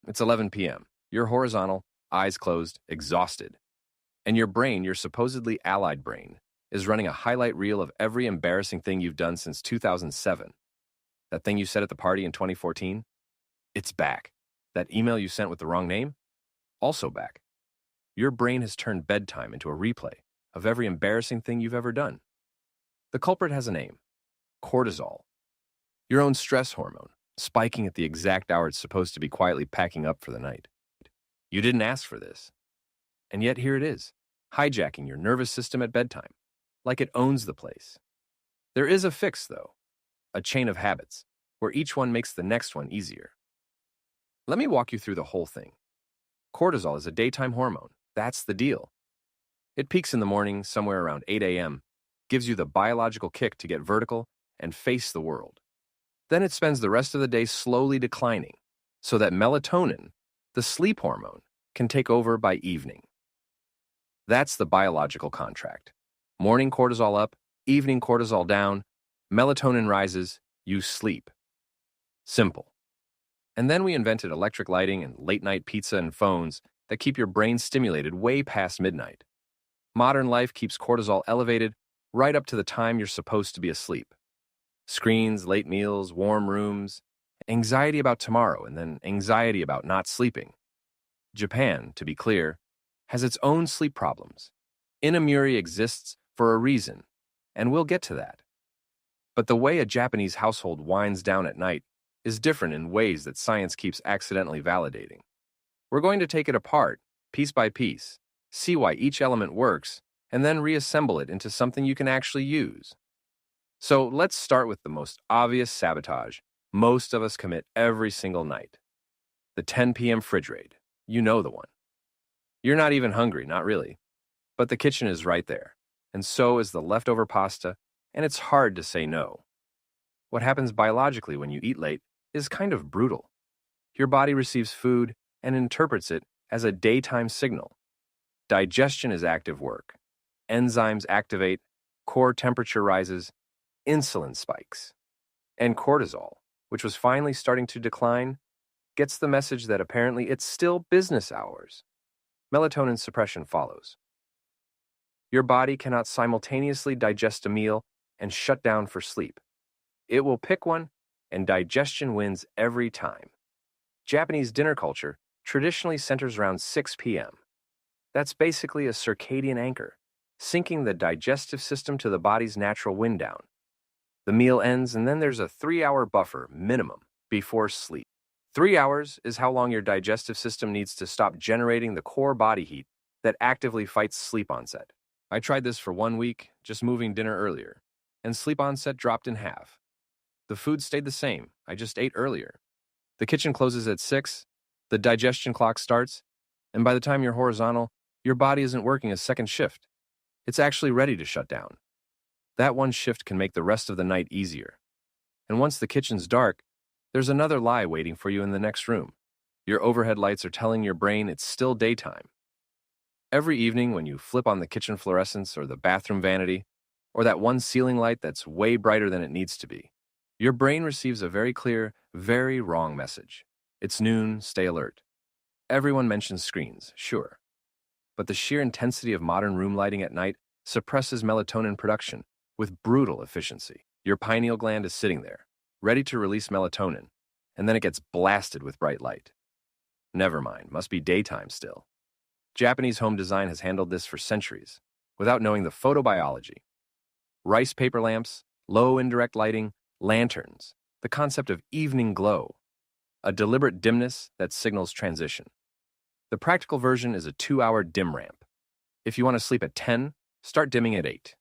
It's 11 p.m. You're horizontal, eyes closed, exhausted. And your brain, your supposedly allied brain, is running a highlight reel of every embarrassing thing you've done since 2007. That thing you said at the party in 2014? It's back. That email you sent with the wrong name? Also back. Your brain has turned bedtime into a replay of every embarrassing thing you've ever done. The culprit has a name: cortisol. Your own stress hormone, spiking at the exact hour it's supposed to be quietly packing up for the night. You didn't ask for this. And yet here it is, hijacking your nervous system at bedtime, like it owns the place. There is a fix, though. A chain of habits, where each one makes the next one easier. Let me walk you through the whole thing. Cortisol is a daytime hormone. That's the deal. It peaks in the morning, somewhere around 8 a.m., gives you the biological kick to get vertical and face the world. Then it spends the rest of the day slowly declining, so that melatonin, the sleep hormone, can take over by evening. That's the biological contract. Morning cortisol up, evening cortisol down, melatonin rises, you sleep. Simple. And then we invented electric lighting and late-night pizza and phones that keep your brain stimulated way past midnight. Modern life keeps cortisol elevated right up to the time you're supposed to be asleep. Screens, late meals, warm rooms, anxiety about tomorrow, and then anxiety about not sleeping. Japan, to be clear, has its own sleep problems. Inamuri exists for a reason, and we'll get to that. But the way a Japanese household winds down at night is different in ways that science keeps accidentally validating. We're going to take it apart, piece by piece, see why each element works, and then reassemble it into something you can actually use. So let's start with the most obvious sabotage most of us commit every single night. The 10 p.m. fridge raid. You know the one. You're not even hungry, not really. But the kitchen is right there, and so is the leftover pasta, and it's hard to say no. What happens biologically when you eat late is kind of brutal. Your body receives food and interprets it as a daytime signal. Digestion is active work. Enzymes activate, core temperature rises, insulin spikes. And cortisol, which was finally starting to decline, gets the message that apparently it's still business hours. Melatonin suppression follows. Your body cannot simultaneously digest a meal and shut down for sleep. It will pick one, and digestion wins every time. Japanese dinner culture traditionally centers around 6 p.m. That's basically a circadian anchor, syncing the digestive system to the body's natural wind down. The meal ends, and then there's a 3-hour buffer minimum before sleep. 3 hours is how long your digestive system needs to stop generating the core body heat that actively fights sleep onset. I tried this for 1 week, just moving dinner earlier, and sleep onset dropped in half. The food stayed the same, I just ate earlier. The kitchen closes at 6, the digestion clock starts, and by the time you're horizontal, your body isn't working a second shift. It's actually ready to shut down. That one shift can make the rest of the night easier. And once the kitchen's dark, there's another lie waiting for you in the next room. Your overhead lights are telling your brain it's still daytime. Every evening when you flip on the kitchen fluorescence or the bathroom vanity, or that one ceiling light that's way brighter than it needs to be, your brain receives a very clear, very wrong message. It's noon, stay alert. Everyone mentions screens, sure. But the sheer intensity of modern room lighting at night suppresses melatonin production with brutal efficiency. Your pineal gland is sitting there, ready to release melatonin, and then it gets blasted with bright light. Never mind, must be daytime still. Japanese home design has handled this for centuries, without knowing the photobiology. Rice paper lamps, low indirect lighting, lanterns, the concept of evening glow, a deliberate dimness that signals transition. The practical version is a 2-hour dim ramp. If you want to sleep at 10, start dimming at 8.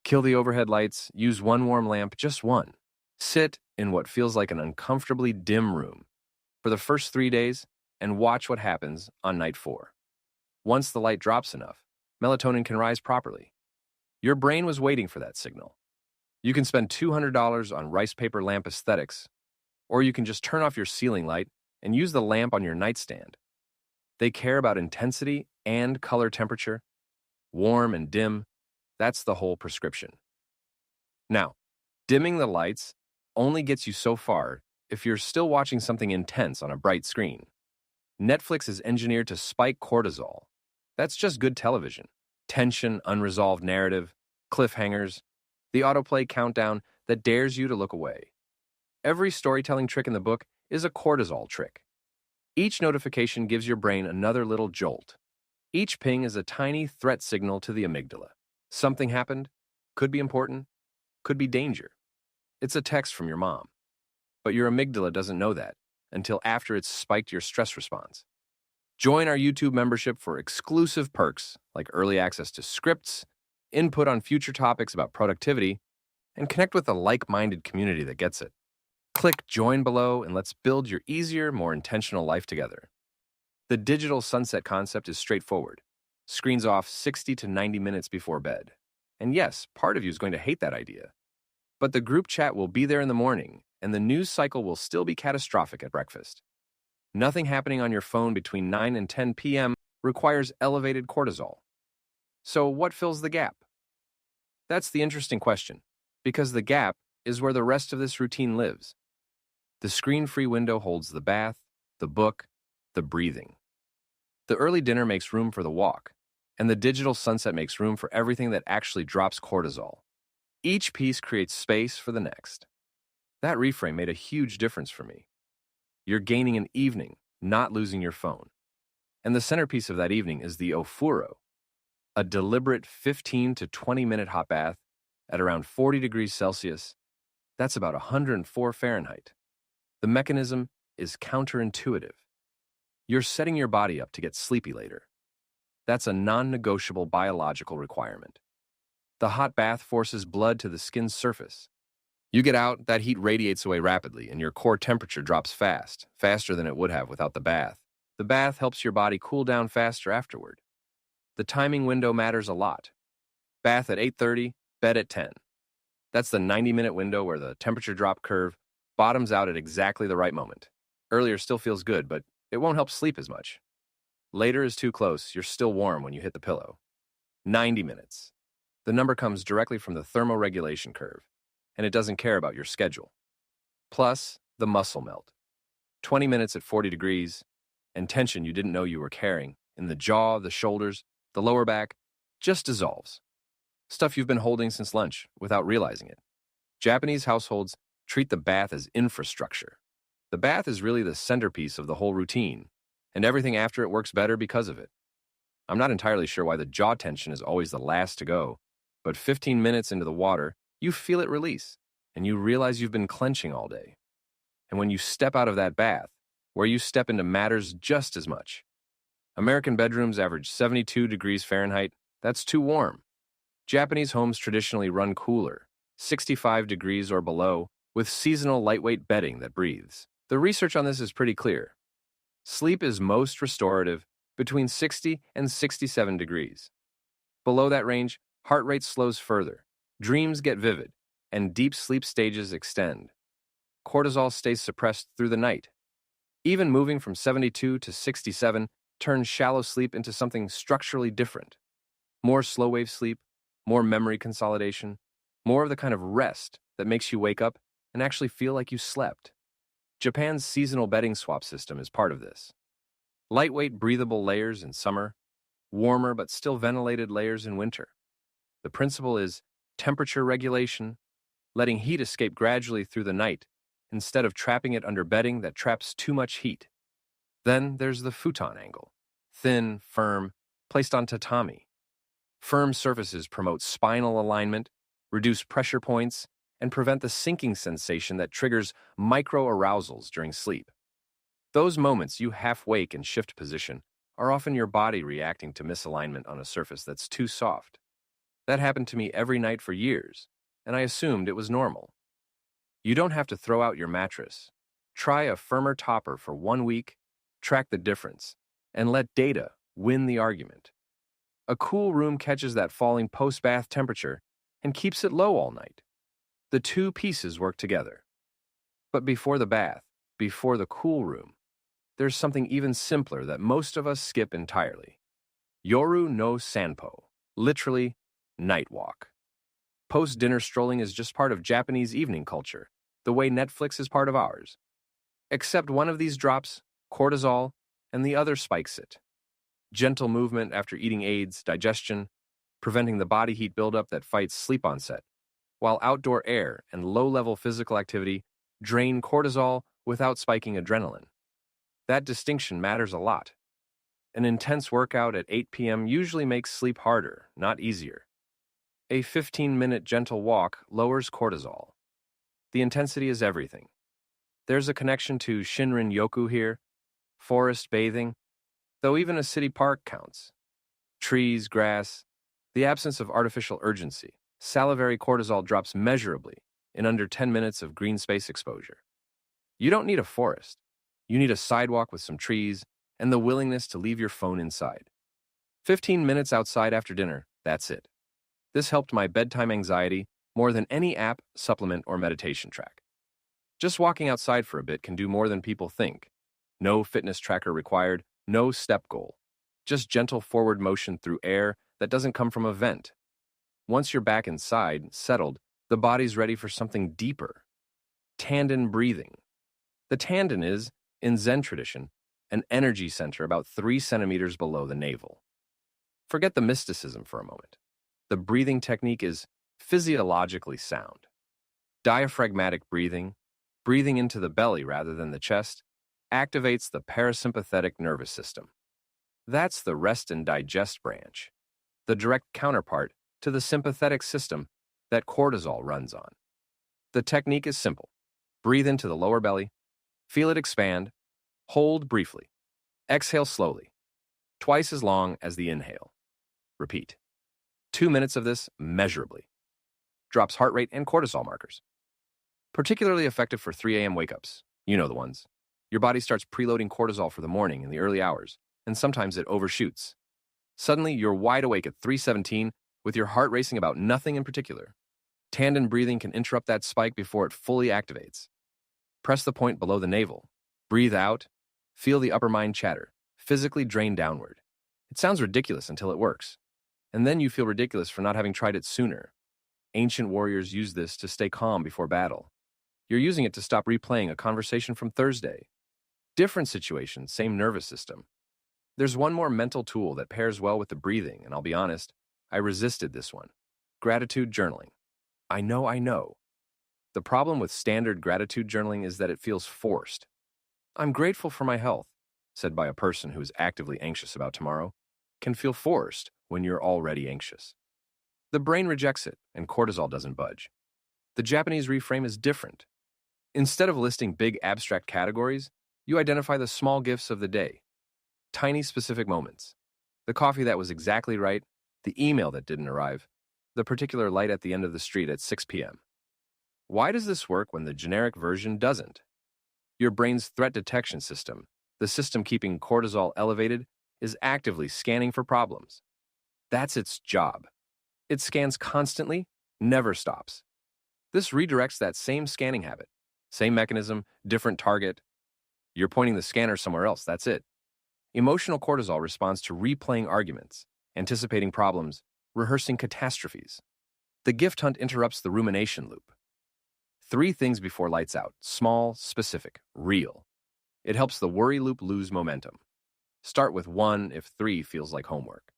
Kill the overhead lights, use one warm lamp, just one. Sit in what feels like an uncomfortably dim room for the first 3 days and watch what happens on night 4. Once the light drops enough, melatonin can rise properly. Your brain was waiting for that signal. You can spend $200 on rice paper lamp aesthetics, or you can just turn off your ceiling light and use the lamp on your nightstand. They care about intensity and color temperature. Warm and dim, that's the whole prescription. Now, dimming the lights only gets you so far if you're still watching something intense on a bright screen. Netflix is engineered to spike cortisol. That's just good television. Tension, unresolved narrative, cliffhangers, the autoplay countdown that dares you to look away. Every storytelling trick in the book is a cortisol trick. Each notification gives your brain another little jolt. Each ping is a tiny threat signal to the amygdala. Something happened, could be important, could be danger. It's a text from your mom. But your amygdala doesn't know that until after it's spiked your stress response. Join our YouTube membership for exclusive perks like early access to scripts, input on future topics about productivity, and connect with a like-minded community that gets it. Click join below and let's build your easier, more intentional life together. The digital sunset concept is straightforward. Screens off 60 to 90 minutes before bed. And yes, part of you is going to hate that idea. But the group chat will be there in the morning, and the news cycle will still be catastrophic at breakfast. Nothing happening on your phone between 9 and 10 p.m. requires elevated cortisol. So what fills the gap? That's the interesting question, because the gap is where the rest of this routine lives. The screen-free window holds the bath, the book, the breathing. The early dinner makes room for the walk, and the digital sunset makes room for everything that actually drops cortisol. Each piece creates space for the next. That reframe made a huge difference for me. You're gaining an evening, not losing your phone. And the centerpiece of that evening is the ofuro, a deliberate 15 to 20-minute hot bath at around 40 degrees Celsius. That's about 104 Fahrenheit. The mechanism is counterintuitive. You're setting your body up to get sleepy later. That's a non-negotiable biological requirement. The hot bath forces blood to the skin's surface. You get out, that heat radiates away rapidly, and your core temperature drops fast, faster than it would have without the bath. The bath helps your body cool down faster afterward. The timing window matters a lot. Bath at 8:30, bed at 10. That's the 90-minute window where the temperature drop curve bottoms out at exactly the right moment. Earlier still feels good, but it won't help sleep as much. Later is too close, you're still warm when you hit the pillow. 90 minutes. The number comes directly from the thermoregulation curve, and it doesn't care about your schedule. Plus, the muscle melt. 20 minutes at 40 degrees, and tension you didn't know you were carrying in the jaw, the shoulders, the lower back, just dissolves. Stuff you've been holding since lunch without realizing it. Japanese households treat the bath as infrastructure. The bath is really the centerpiece of the whole routine, and everything after it works better because of it. I'm not entirely sure why the jaw tension is always the last to go, but 15 minutes into the water, you feel it release, and you realize you've been clenching all day. And when you step out of that bath, where you step into matters just as much. American bedrooms average 72 degrees Fahrenheit. That's too warm. Japanese homes traditionally run cooler, 65 degrees or below, with seasonal lightweight bedding that breathes. The research on this is pretty clear. Sleep is most restorative between 60 and 67 degrees. Below that range, heart rate slows further, dreams get vivid, and deep sleep stages extend. Cortisol stays suppressed through the night. Even moving from 72 to 67 turns shallow sleep into something structurally different. More slow-wave sleep, more memory consolidation, more of the kind of rest that makes you wake up and actually feel like you slept. Japan's seasonal bedding swap system is part of this. Lightweight, breathable layers in summer, warmer but still ventilated layers in winter. The principle is temperature regulation, letting heat escape gradually through the night instead of trapping it under bedding that traps too much heat. Then there's the futon angle. Thin, firm, placed on tatami. Firm surfaces promote spinal alignment, reduce pressure points, and prevent the sinking sensation that triggers micro-arousals during sleep. Those moments you half-wake and shift position are often your body reacting to misalignment on a surface that's too soft. That happened to me every night for years, and I assumed it was normal. You don't have to throw out your mattress. Try a firmer topper for 1 week, track the difference, and let data win the argument. A cool room catches that falling post-bath temperature and keeps it low all night. The two pieces work together. But before the bath, before the cool room, there's something even simpler that most of us skip entirely. Yoru no sanpo, literally, night walk. Post-dinner strolling is just part of Japanese evening culture, the way Netflix is part of ours. Except one of these drops, cortisol, and the other spikes it. Gentle movement after eating aids digestion, preventing the body heat buildup that fights sleep onset, while outdoor air and low-level physical activity drain cortisol without spiking adrenaline. That distinction matters a lot. An intense workout at 8 p.m. usually makes sleep harder, not easier. A 15-minute gentle walk lowers cortisol. The intensity is everything. There's a connection to Shinrin-yoku here, forest bathing, though even a city park counts. Trees, grass, the absence of artificial urgency. Salivary cortisol drops measurably in under 10 minutes of green space exposure. You don't need a forest. You need a sidewalk with some trees and the willingness to leave your phone inside. 15 minutes outside after dinner, that's it. This helped my bedtime anxiety more than any app, supplement, or meditation track. Just walking outside for a bit can do more than people think. No fitness tracker required, no step goal. Just gentle forward motion through air that doesn't come from a vent. Once you're back inside, settled, the body's ready for something deeper. Tanden breathing. The tanden is, in Zen tradition, an energy center about 3 centimeters below the navel. Forget the mysticism for a moment. The breathing technique is physiologically sound. Diaphragmatic breathing, breathing into the belly rather than the chest, activates the parasympathetic nervous system. That's the rest and digest branch, the direct counterpart to the sympathetic system that cortisol runs on. The technique is simple. Breathe into the lower belly, feel it expand, hold briefly, exhale slowly, twice as long as the inhale. Repeat. 2 minutes of this measurably. Drops heart rate and cortisol markers. Particularly effective for 3 a.m. wake-ups. You know the ones. Your body starts preloading cortisol for the morning in the early hours, and sometimes it overshoots. Suddenly, you're wide awake at 3:17 with your heart racing about nothing in particular. Tanden breathing can interrupt that spike before it fully activates. Press the point below the navel. Breathe out. Feel the upper mind chatter, physically drain downward. It sounds ridiculous until it works. And then you feel ridiculous for not having tried it sooner. Ancient warriors used this to stay calm before battle. You're using it to stop replaying a conversation from Thursday. Different situation, same nervous system. There's one more mental tool that pairs well with the breathing, and I'll be honest, I resisted this one. Gratitude journaling. I know. The problem with standard gratitude journaling is that it feels forced. I'm grateful for my health, said by a person who is actively anxious about tomorrow, can feel forced when you're already anxious. The brain rejects it, and cortisol doesn't budge. The Japanese reframe is different. Instead of listing big abstract categories, you identify the small gifts of the day. Tiny specific moments. The coffee that was exactly right, the email that didn't arrive, the particular light at the end of the street at 6 p.m. Why does this work when the generic version doesn't? Your brain's threat detection system, the system keeping cortisol elevated, is actively scanning for problems. That's its job. It scans constantly, never stops. This redirects that same scanning habit. Same mechanism, different target. You're pointing the scanner somewhere else, that's it. Emotional cortisol responds to replaying arguments, anticipating problems, rehearsing catastrophes. The gift hunt interrupts the rumination loop. 3 things before lights out, small, specific, real. It helps the worry loop lose momentum. Start with 1 if 3 feels like homework.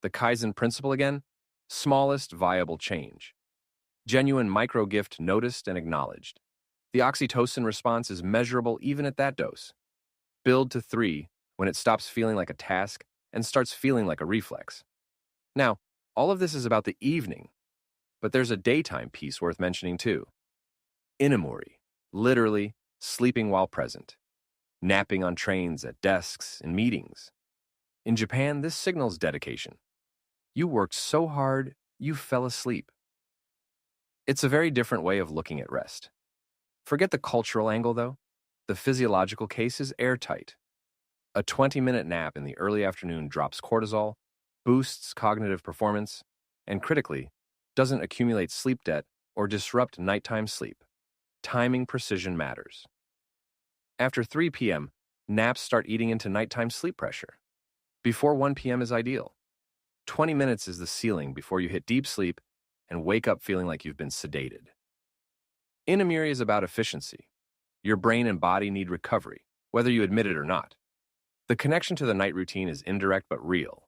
The Kaizen principle again, smallest viable change. Genuine micro-gift noticed and acknowledged. The oxytocin response is measurable even at that dose. Build to 3 when it stops feeling like a task and starts feeling like a reflex. Now, all of this is about the evening, but there's a daytime piece worth mentioning too. Inamori, literally sleeping while present. Napping on trains, at desks, in meetings. In Japan, this signals dedication. You worked so hard, you fell asleep. It's a very different way of looking at rest. Forget the cultural angle, though. The physiological case is airtight. A 20-minute nap in the early afternoon drops cortisol, boosts cognitive performance, and critically, doesn't accumulate sleep debt or disrupt nighttime sleep. Timing precision matters. After 3 p.m., naps start eating into nighttime sleep pressure. Before 1 p.m. is ideal. 20 minutes is the ceiling before you hit deep sleep and wake up feeling like you've been sedated. Inamiri is about efficiency. Your brain and body need recovery, whether you admit it or not. The connection to the night routine is indirect but real.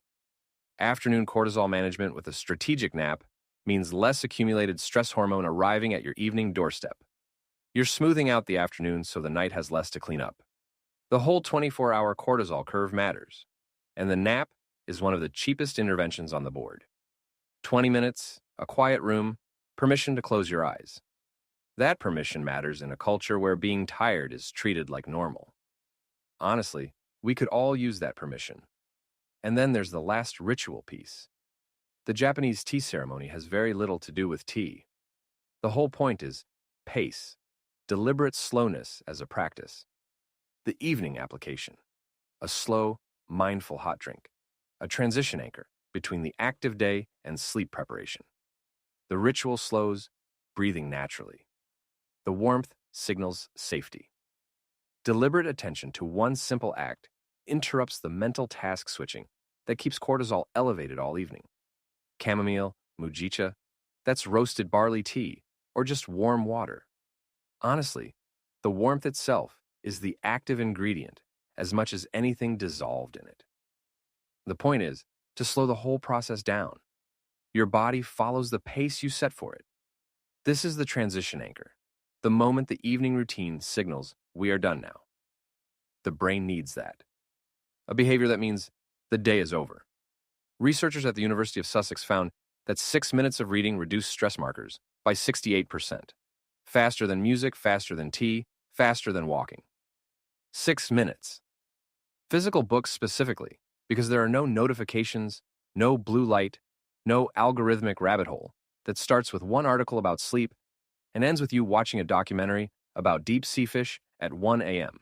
Afternoon cortisol management with a strategic nap means less accumulated stress hormone arriving at your evening doorstep. You're smoothing out the afternoon so the night has less to clean up. The whole 24-hour cortisol curve matters, and the nap is one of the cheapest interventions on the board. 20 minutes, a quiet room, permission to close your eyes. That permission matters in a culture where being tired is treated like normal. Honestly, we could all use that permission. And then there's the last ritual piece. The Japanese tea ceremony has very little to do with tea. The whole point is pace, deliberate slowness as a practice. The evening application, a slow, mindful hot drink, a transition anchor between the active day and sleep preparation. The ritual slows, breathing naturally. The warmth signals safety. Deliberate attention to one simple act interrupts the mental task switching that keeps cortisol elevated all evening. Chamomile, mujicha, that's roasted barley tea, or just warm water. Honestly, the warmth itself is the active ingredient as much as anything dissolved in it. The point is to slow the whole process down. Your body follows the pace you set for it. This is the transition anchor, the moment the evening routine signals we are done now. The brain needs that. A behavior that means the day is over. Researchers at the University of Sussex found that 6 minutes of reading reduced stress markers by 68%. Faster than music, faster than tea, faster than walking. 6 minutes. Physical books specifically, because there are no notifications, no blue light, no algorithmic rabbit hole that starts with one article about sleep and ends with you watching a documentary about deep sea fish at 1 a.m.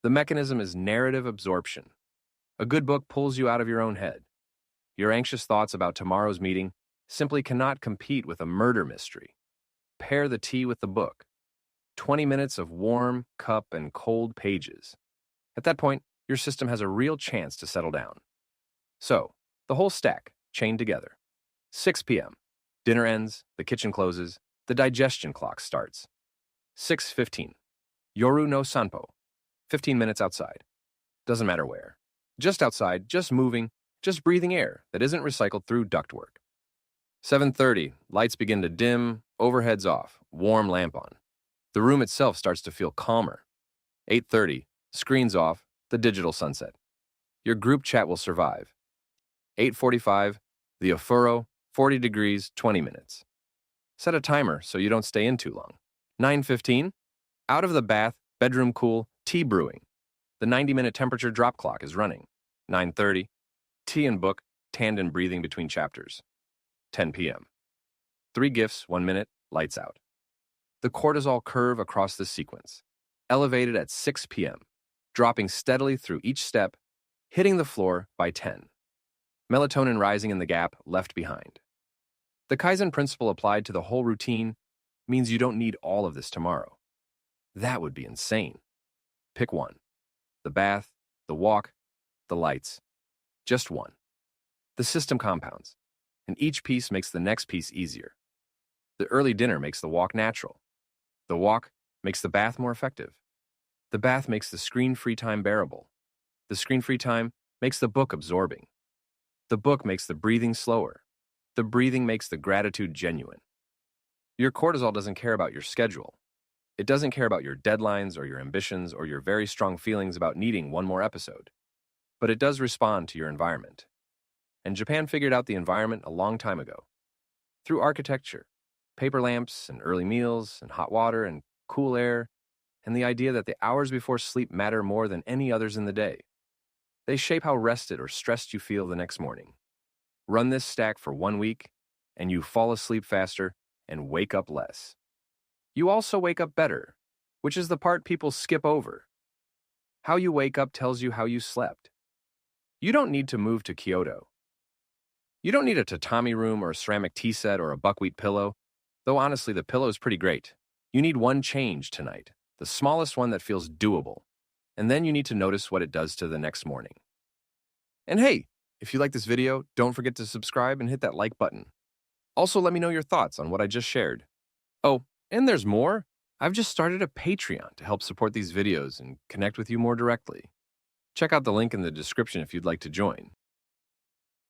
The mechanism is narrative absorption. A good book pulls you out of your own head. Your anxious thoughts about tomorrow's meeting simply cannot compete with a murder mystery. Pair the tea with the book. 20 minutes of warm cup and cold pages. At that point, your system has a real chance to settle down. So, the whole stack, chained together. 6 p.m. Dinner ends, the kitchen closes, the digestion clock starts. 6:15. Yoru no sanpo. 15 minutes outside. Doesn't matter where. Just outside, just moving, just breathing air that isn't recycled through ductwork. 7:30. Lights begin to dim, overheads off, warm lamp on. The room itself starts to feel calmer. 8:30. Screens off, the digital sunset. Your group chat will survive. 8:45. The ofuro, 40 degrees, 20 minutes. Set a timer so you don't stay in too long. 9:15. Out of the bath, bedroom cool, tea brewing. The 90-minute temperature drop clock is running. 9:30. Tea and book, tandem breathing between chapters. 10 p.m. 3 gifts, 1 minute, lights out. The cortisol curve across this sequence. Elevated at 6 p.m., dropping steadily through each step, hitting the floor by 10. Melatonin rising in the gap left behind. The Kaizen principle applied to the whole routine means you don't need all of this tomorrow. That would be insane. Pick one. The bath, the walk, the lights. Just one. The system compounds, and each piece makes the next piece easier. The early dinner makes the walk natural. The walk makes the bath more effective. The bath makes the screen-free time bearable. The screen-free time makes the book absorbing. The book makes the breathing slower. The breathing makes the gratitude genuine. Your cortisol doesn't care about your schedule. It doesn't care about your deadlines or your ambitions or your very strong feelings about needing one more episode. But it does respond to your environment. And Japan figured out the environment a long time ago. Through architecture, paper lamps and early meals and hot water and cool air, and the idea that the hours before sleep matter more than any others in the day. They shape how rested or stressed you feel the next morning. Run this stack for 1 week, and you fall asleep faster and wake up less. You also wake up better, which is the part people skip over. How you wake up tells you how you slept. You don't need to move to Kyoto. You don't need a tatami room or a ceramic tea set or a buckwheat pillow, though honestly the pillow is pretty great. You need one change tonight, the smallest one that feels doable, and then you need to notice what it does to the next morning. And hey, if you like this video, don't forget to subscribe and hit that like button. Also, let me know your thoughts on what I just shared. Oh, and there's more. I've just started a Patreon to help support these videos and connect with you more directly. Check out the link in the description if you'd like to join.